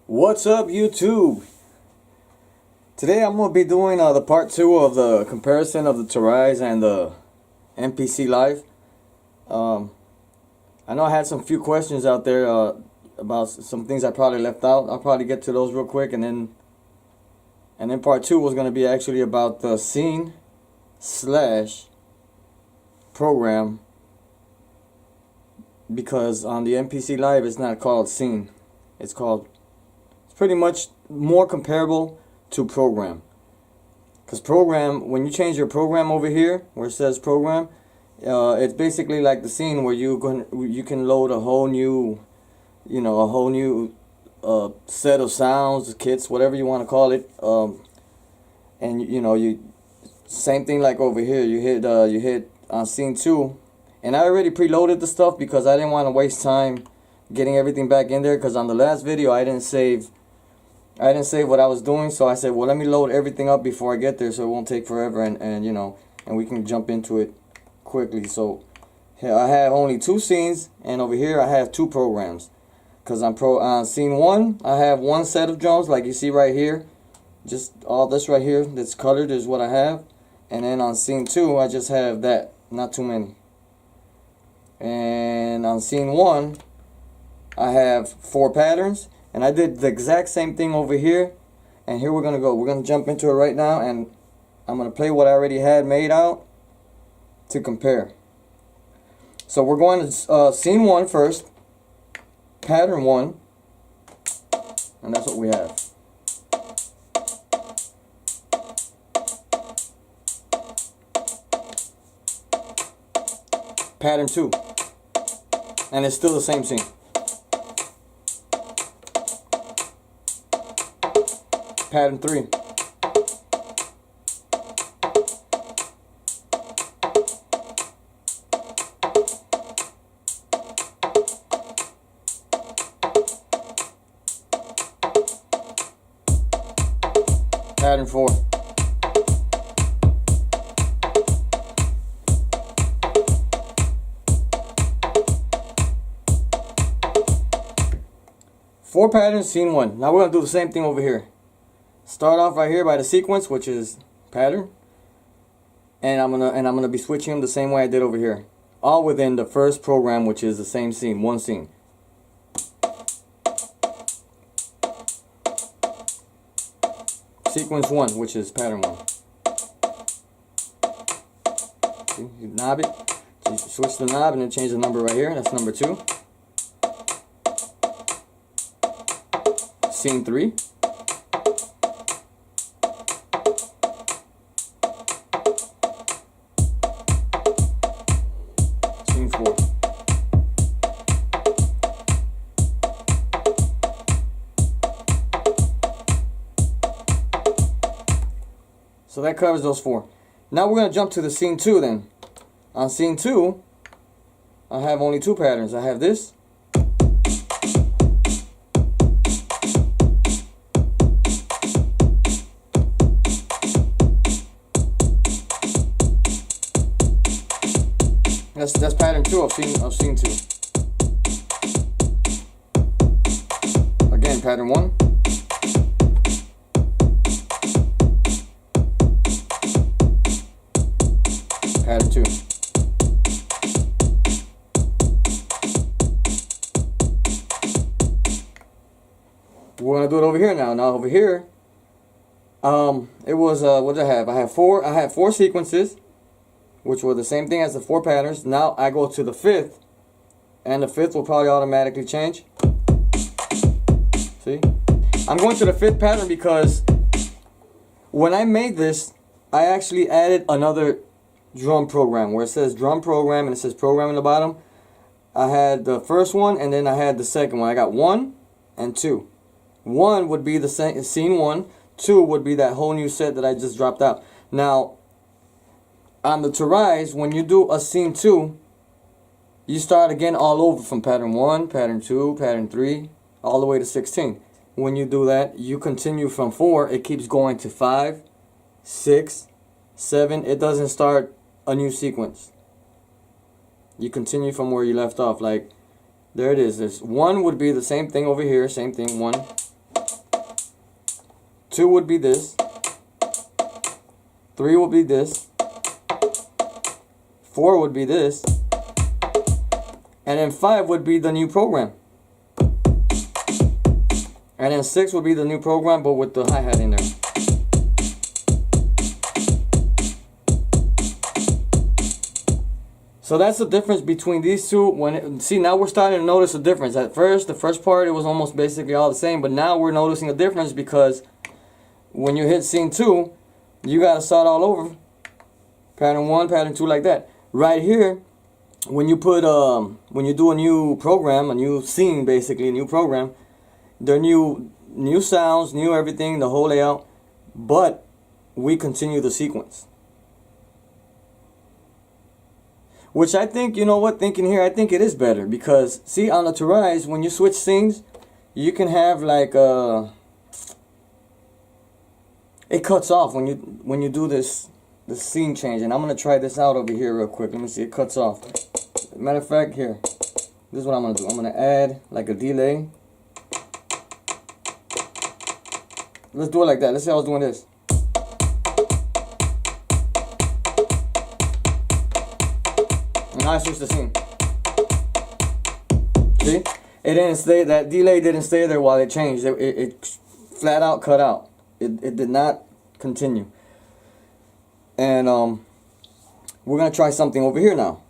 What's up, YouTube? Today I'm going to be doing the part 2 of the comparison of the Toraiz and the MPC Live. I know I had some few questions out there about some things I probably left out. I'll probably get to those real quick, and then part 2 was going to be actually about the scene / program, because on the MPC Live it's not called scene, it's pretty much more comparable to program. Because program, when you change your program over here where it says program, it's basically like the scene where you can load a whole new, set of sounds, kits, whatever you want to call it. And you same thing like over here. You hit on scene 2, and I already preloaded the stuff because I didn't want to waste time getting everything back in there. Because on the last video I didn't save what I was doing, so I said, well, let me load everything up before I get there so it won't take forever, and we can jump into it quickly. So here I have only 2 scenes, and over here I have 2 programs. Because on scene 1 I have 1 set of drums like you see right here. Just all this right here that's colored is what I have. And then on scene 2 I just have that, not too many. And on scene 1 I have 4 patterns. And I did the exact same thing over here. And here we're going to go. We're going to jump into it right now. And I'm going to play what I already had made out to compare. So we're going to scene 1 first. Pattern 1. And that's what we have. Pattern 2. And it's still the same scene. Pattern 3. Pattern 4. Four patterns, scene 1. Now we're going to do the same thing over here. Start off right here by the sequence, which is pattern, and I'm gonna be switching them the same way I did over here, all within the first program, which is the same scene, 1 scene. Sequence 1, which is pattern 1. See, you knob it, so you switch the knob and then change the number right here. That's number 2. Scene 3. Scene 4. So that covers those 4. Now we're going to jump to the scene 2 then. On scene 2, I have only 2 patterns. I have this. That's pattern 2 of scene 2. Again, pattern 1. Pattern 2. We're gonna do it over here now. Now over here, it was what did I have? I had 4 sequences, which were the same thing as the 4 patterns. Now I go to the 5th, and the 5th will probably automatically change. See? I'm going to the 5th pattern because when I made this, I actually added another drum program where it says drum program and it says program in the bottom. I had the first one and then I had the second one. I got 1 and 2. 1 would be the scene 1. 2 would be that whole new set that I just dropped out. Now, on the Toraiz, when you do a scene 2, you start again all over from pattern 1, pattern 2, pattern 3, all the way to 16. When you do that, you continue from 4. It keeps going to 5, 6, 7. It doesn't start a new sequence. You continue from where you left off. Like, there it is. There's 1 would be the same thing over here. Same thing. 1, 2 would be this, 3 would be this, 4 would be this, and then 5 would be the new program. And then 6 would be the new program, but with the hi-hat in there. So that's the difference between these two. See, now we're starting to notice a difference. At first, the first part, it was almost basically all the same, but now we're noticing a difference because when you hit scene 2, you got to start all over. Pattern 1, pattern 2, like that. Right here, when you put when you do a new program, a new scene, basically a new program, they're new sounds, new everything, the whole layout, but we continue the sequence. Which I think, you know what, thinking here, I think it is better because, see, on the Toraiz, when you switch scenes, you can have like it cuts off when you do this scene change. And I'm gonna try this out over here real quick. Let me see, it cuts off. Matter of fact, here, this is what I'm gonna do. I'm gonna add like a delay. Let's do it like that. Let's say I was doing this. And now I switch the scene. See? It didn't stay, that delay didn't stay there while it changed. It flat out cut out. It did not continue. And we're gonna try something over here now.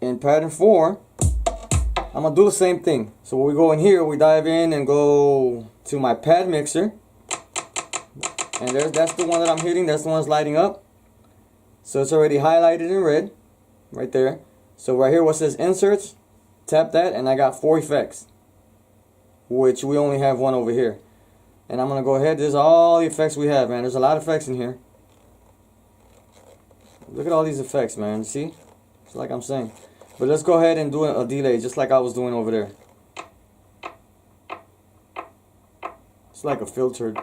In pattern 4, I'm gonna do the same thing. So when we go in here, we dive in and go to my pad mixer. And that's the one that I'm hitting. That's the one that's lighting up. So it's already highlighted in red, right there. So right here, what says inserts, tap that, and I got 4 effects, which we only have 1 over here. And I'm gonna go ahead. There's all the effects we have, man. There's a lot of effects in here. Look at all these effects, man. See? It's like I'm saying. But let's go ahead and do a delay, just like I was doing over there. It's like a filtered.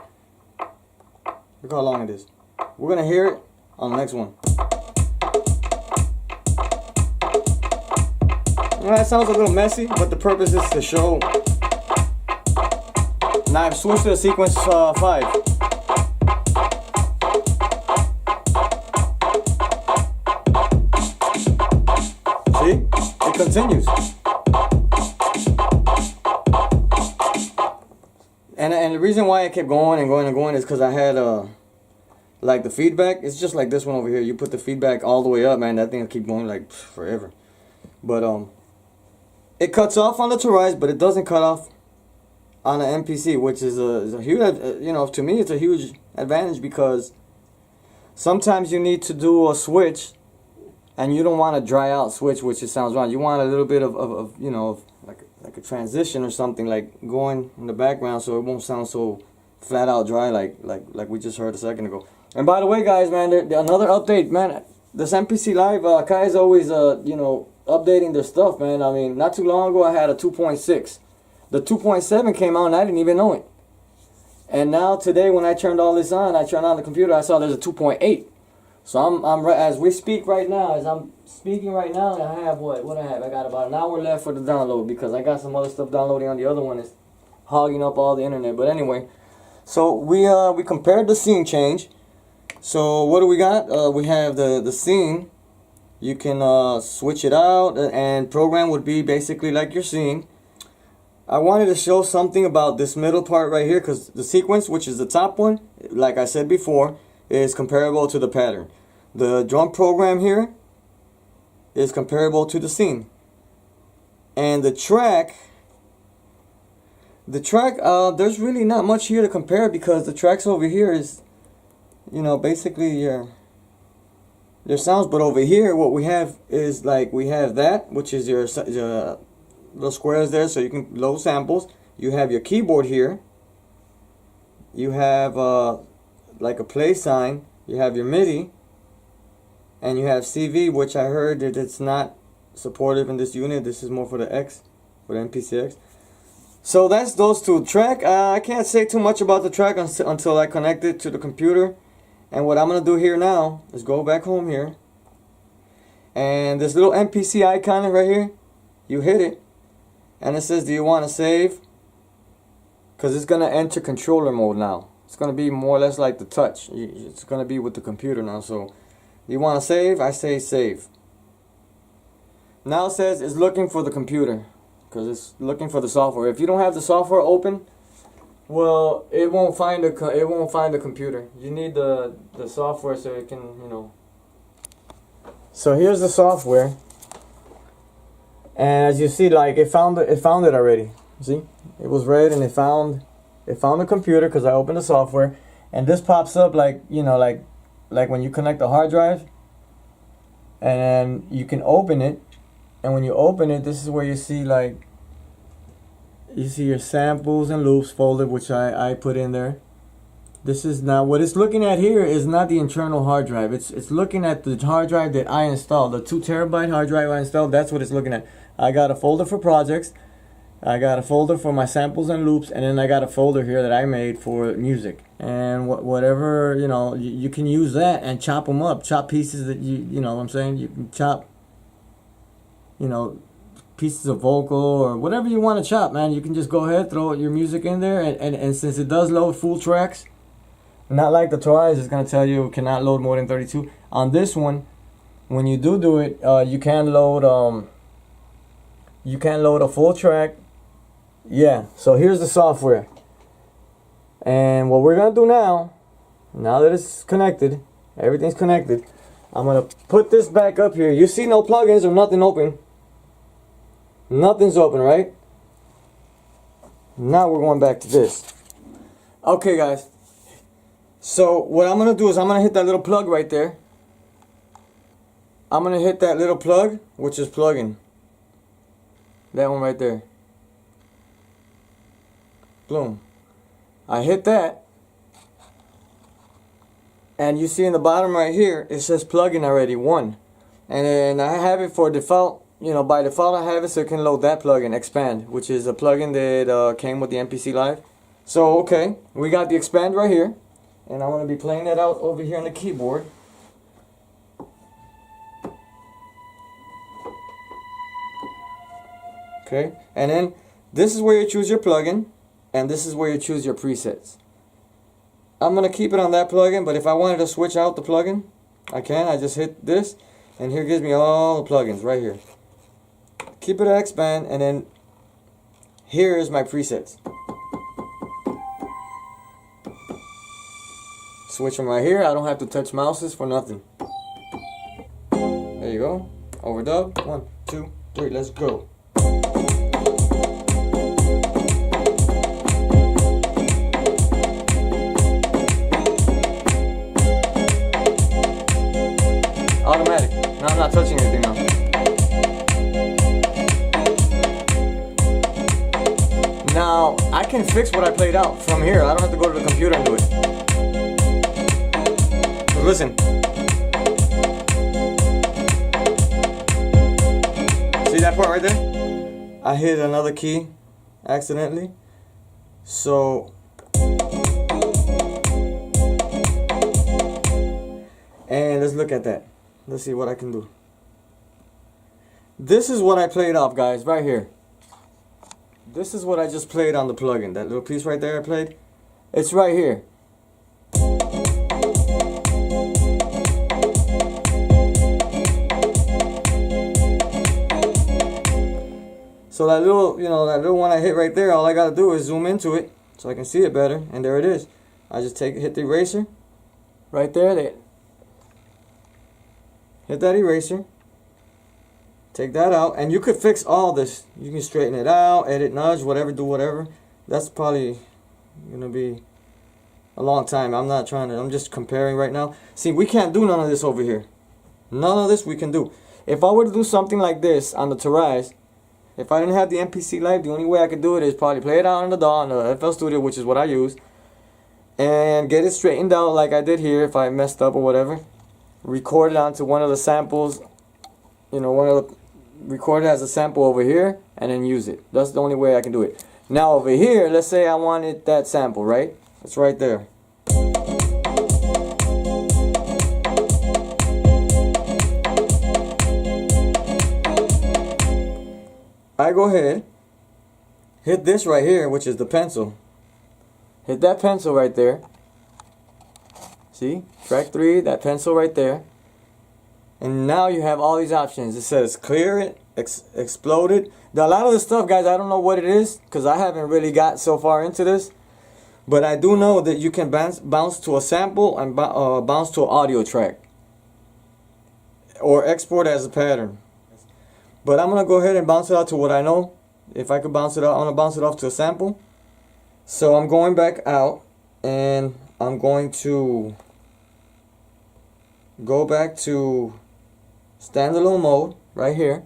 Look how long it is. We're gonna hear it on the next one. Well, that sounds a little messy, but the purpose is to show. Now I've switched to the sequence 5. See? It continues. And the reason why I kept going and going and going is because I had like the feedback. It's just like this one over here. You put the feedback all the way up, man. That thing will keep going like forever. But it cuts off on the Toraiz, but it doesn't cut off on the MPC, which is a huge, you know, to me it's a huge advantage because sometimes you need to do a switch and you don't want a dry out switch, which it sounds wrong. You want a little bit of you know, like a transition or something, like going in the background so it won't sound so flat out dry like we just heard a second ago. And by the way, guys, man, another update, man. This MPC Live, Kai is always you know, updating their stuff, man. I mean, not too long ago I had a 2.6. The 2.7 came out and I didn't even know it. And now today when I turned all this on, I turned on the computer, I saw there's a 2.8. So I'm as we speak right now, as I'm speaking right now, I have what I have. I got about an hour left for the download because I got some other stuff downloading on the other one. It's hogging up all the internet. But anyway, so we compared the scene change. So what do we got? We have the scene. You can switch it out, and program would be basically like you're seeing. I wanted to show something about this middle part right here because the sequence, which is the top one, like I said before, is comparable to the pattern. The drum program here is comparable to the scene. And the track, there's really not much here to compare because the tracks over here is, you know, basically your sounds. But over here, what we have is like we have that, which is your little squares there, so you can load samples. You have your keyboard here. You have like a play sign. You have your MIDI, and you have CV, which I heard that it's not supportive in this unit. This is more for the X, for the MPC X. So that's those two. Track, I can't say too much about the track until I connect it to the computer. And what I'm gonna do here now is go back home here, and this little MPC icon right here, you hit it, and it says, do you want to save? Because it's gonna enter controller mode now. It's gonna be more or less like the touch. It's gonna be with the computer now. So you want to save? I say save. Now it says it's looking for the computer because it's looking for the software. If you don't have the software open, well, it won't find the computer. You need the software so it can, you know. So here's the software, and as you see, like it found it already. See, it was red and it found the computer because I opened the software, and this pops up like, you know, like when you connect a hard drive, and you can open it, and when you open it, this is where you see like. You see your samples and loops folder, which I put in there. This is now what it's looking at here is not the internal hard drive. It's looking at the hard drive that I installed, the 2 terabyte hard drive I installed. That's what it's looking at. I got a folder for projects. I got a folder for my samples and loops, and then I got a folder here that I made for music. And whatever, you know, you can use that and chop them up, chop pieces that you know what I'm saying. You can chop, you know, pieces of vocal or whatever you want to chop, man. You can just go ahead, throw your music in there, and since it does load full tracks, not like the Toraiz is going to tell you cannot load more than 32. On this one, when you do it, you can load a full track. Yeah, so here's the software. And what we're going to do now that it's connected, everything's connected, I'm going to put this back up here. You see no plugins or nothing open. Nothing's open, right? Now we're going back to this. Okay, guys. So what I'm going to do is I'm going to hit that little plug right there. I'm going to hit that little plug, which is plugin. That one right there. Boom. I hit that. And you see in the bottom right here, it says plugin already, 1. And then I have it for default. You know, by default I have it so it can load that plugin, Expand, which is a plugin that came with the MPC Live. So, okay, we got the Expand right here. And I'm going to be playing that out over here on the keyboard. Okay, and then this is where you choose your plugin, and this is where you choose your presets. I'm going to keep it on that plugin, but if I wanted to switch out the plugin, I can. I just hit this, and here gives me all the plugins right here. Keep it at Expand, and then here is my presets. Switch them right here. I don't have to touch mouses for nothing. There you go. Overdub. 1, 2, 3. Let's go. Automatic. Now I'm not touching anything now. Now, I can fix what I played out from here. I don't have to go to the computer and do it. But listen. See that part right there? I hit another key accidentally. So, and let's look at that. Let's see what I can do. This is what I played off, guys, right here. This is what I just played on the plugin. That little piece right there I played. It's right here. So that little, that little one I hit right there, all I gotta do is zoom into it so I can see it better, and there it is. I just hit the eraser right there. Hit that eraser. Take that out, and you could fix all this. You can straighten it out, edit, nudge, whatever, do whatever. That's probably gonna be a long time. I'm just comparing right now. See, we can't do none of this over here. None of this we can do. If I were to do something like this on the Toraiz, if I didn't have the MPC Live, the only way I could do it is probably play it out on the DAW, on the FL Studio, which is what I use, and get it straightened out like I did here if I messed up or whatever. Record it onto one of the samples, record it as a sample over here, and then use it. That's the only way I can do it. Now over here, let's say I wanted that sample, right? It's right there. I go ahead, hit this right here, which is the pencil. Hit that pencil right there, See, track 3, that pencil right there. And now you have all these options. It says clear it, explode it. A lot of the stuff, guys, I don't know what it is because I haven't really got so far into this. But I do know that you can bounce to a sample and bounce to an audio track. Or export as a pattern. But I'm going to go ahead and bounce it out to what I know. If I could bounce it out, I'm going to bounce it off to a sample. So I'm going back out and I'm going to go back to standalone mode right here.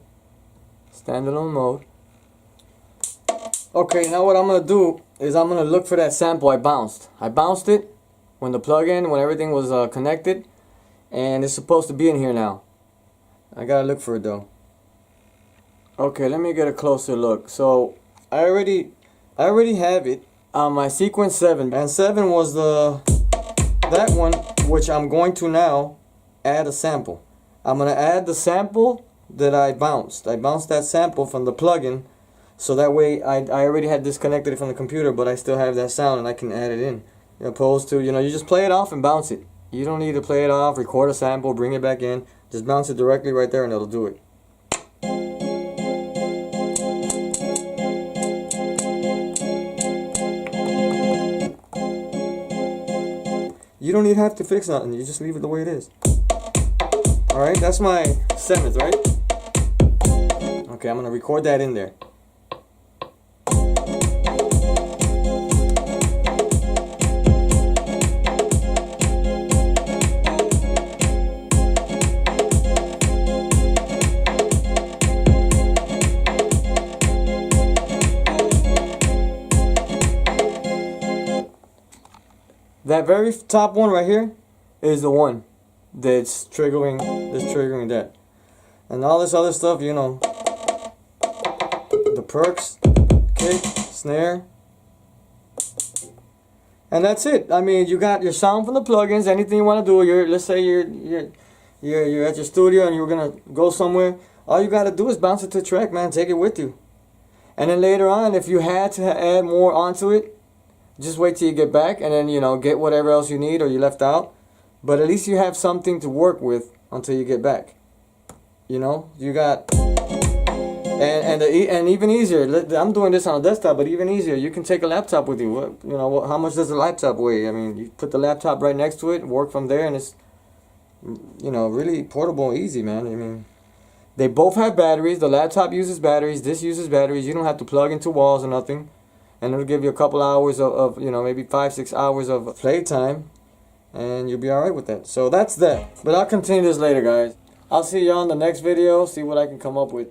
Standalone mode. Okay, now what I'm going to do is I'm going to look for that sample I bounced. I bounced it when the plug-in, when everything was connected. And it's supposed to be in here now. I got to look for it though. Okay, let me get a closer look. So I already have it on my sequence 7, and 7 was that one, which I'm going to now add a sample. I'm gonna add the sample that I bounced. I bounced that sample from the plugin, so that way I already had disconnected it from the computer, but I still have that sound and I can add it in. Opposed to, you just play it off and bounce it. You don't need to play it off, record a sample, bring it back in. Just bounce it directly right there and it'll do it. You don't even have to fix nothing. You just leave it the way it is. Alright, that's my 7th, right? Okay, I'm going to record that in there. That very top one right here is the one that's triggering that. And all this other stuff, the perks, kick, snare. And that's it. I mean, you got your sound from the plugins, anything you want to do. Let's say you're at your studio and you're going to go somewhere. All you got to do is bounce it to the track, man. Take it with you. And then later on, if you had to add more onto it, just wait till you get back and then, get whatever else you need or you left out. But at least you have something to work with until you get back. You got... And even easier, I'm doing this on a desktop, but even easier, you can take a laptop with you. How much does a laptop weigh? I mean, you put the laptop right next to it, work from there, and it's, really portable and easy, man. I mean, they both have batteries. The laptop uses batteries. This uses batteries. You don't have to plug into walls or nothing. And it'll give you a couple hours of maybe 5-6 hours of playtime, and you'll be alright with that. So that's that. But I'll continue this later, guys. I'll see you on the next video, see what I can come up with.